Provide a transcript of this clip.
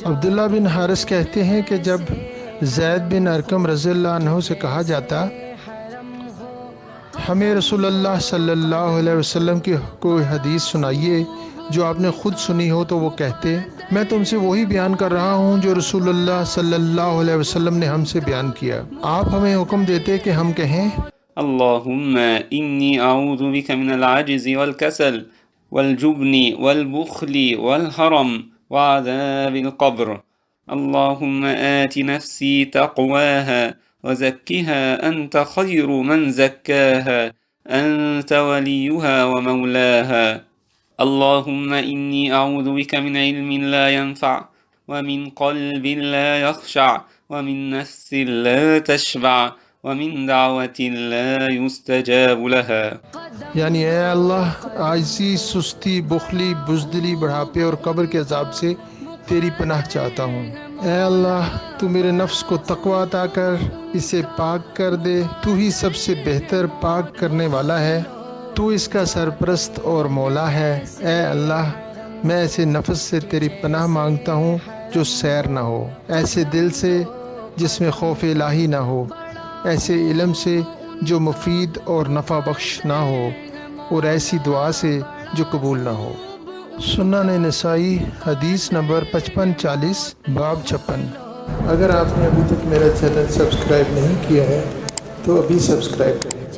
अब्दुल्ला बिन हारिस कहते हैं कि जब ज़ैद बिन अरकम रज़ियल्लाहु अन्हु से कहा जाता, हमें रसूलुल्लाह सल्लल्लाहु अलैहि वसल्लम की कोई हदीस सुनाइए जो आपने ख़ुद सुनी हो, तो वो कहते, मैं तुमसे वही बयान कर रहा हूँ जो रसूलुल्लाह सल्लल्लाहु अलैहि वसल्लम ने हमसे बयान किया। आप हमें हुक्म देते कि हम कहें, अल्लाहुम्मा इन्नी अऊज़ु बिका मिनल आजिज़ि वल कसल वल जुब्नि वल बुख्ली वल हरम व अज़ाबिल क़ब्र। अल्लाहुम्मा आति नफ्सी तक़वाहा व ज़क्किहा अंत ख़ैरु मन ज़क्काहा अंत वलियुहा व मौलाहा। अल्लाहुम्मा इन्नी अऊज़ु बिका मिन इल्मिन ला यनफ़अ व मिन क़ल्बिन ला यख़शअ व मिन नफ़्सिन ला तशबअ व मिन दावतिन ला युस्तजाबु लहा। यानी ऐ अल्लाह, आजिज़ी, सुस्ती, बुखली, बुज़दिली, बढ़ापे और कब्र के अज़ाब से तेरी पनाह चाहता हूँ। ऐ अल्लाह, तू मेरे नफ्स को तक़वा अता कर, इसे पाक कर दे। तू ही सबसे बेहतर पाक करने वाला है, तू इसका सरपरस्त और मौला है। ऐ अल्लाह, मैं ऐसे नफ्स से तेरी पनाह मांगता हूँ जो सैर ना हो, ऐसे दिल से जिसमें खौफ इलाही ना हो, ऐसे इल्म से जो मुफीद और नफ़ा बख्श ना हो, और ऐसी दुआ से जो कबूल ना हो। सुन्नन नसाई हदीस नंबर 5540 बाब 56। अगर आपने अभी तक मेरा चैनल सब्सक्राइब नहीं किया है तो अभी सब्सक्राइब करें।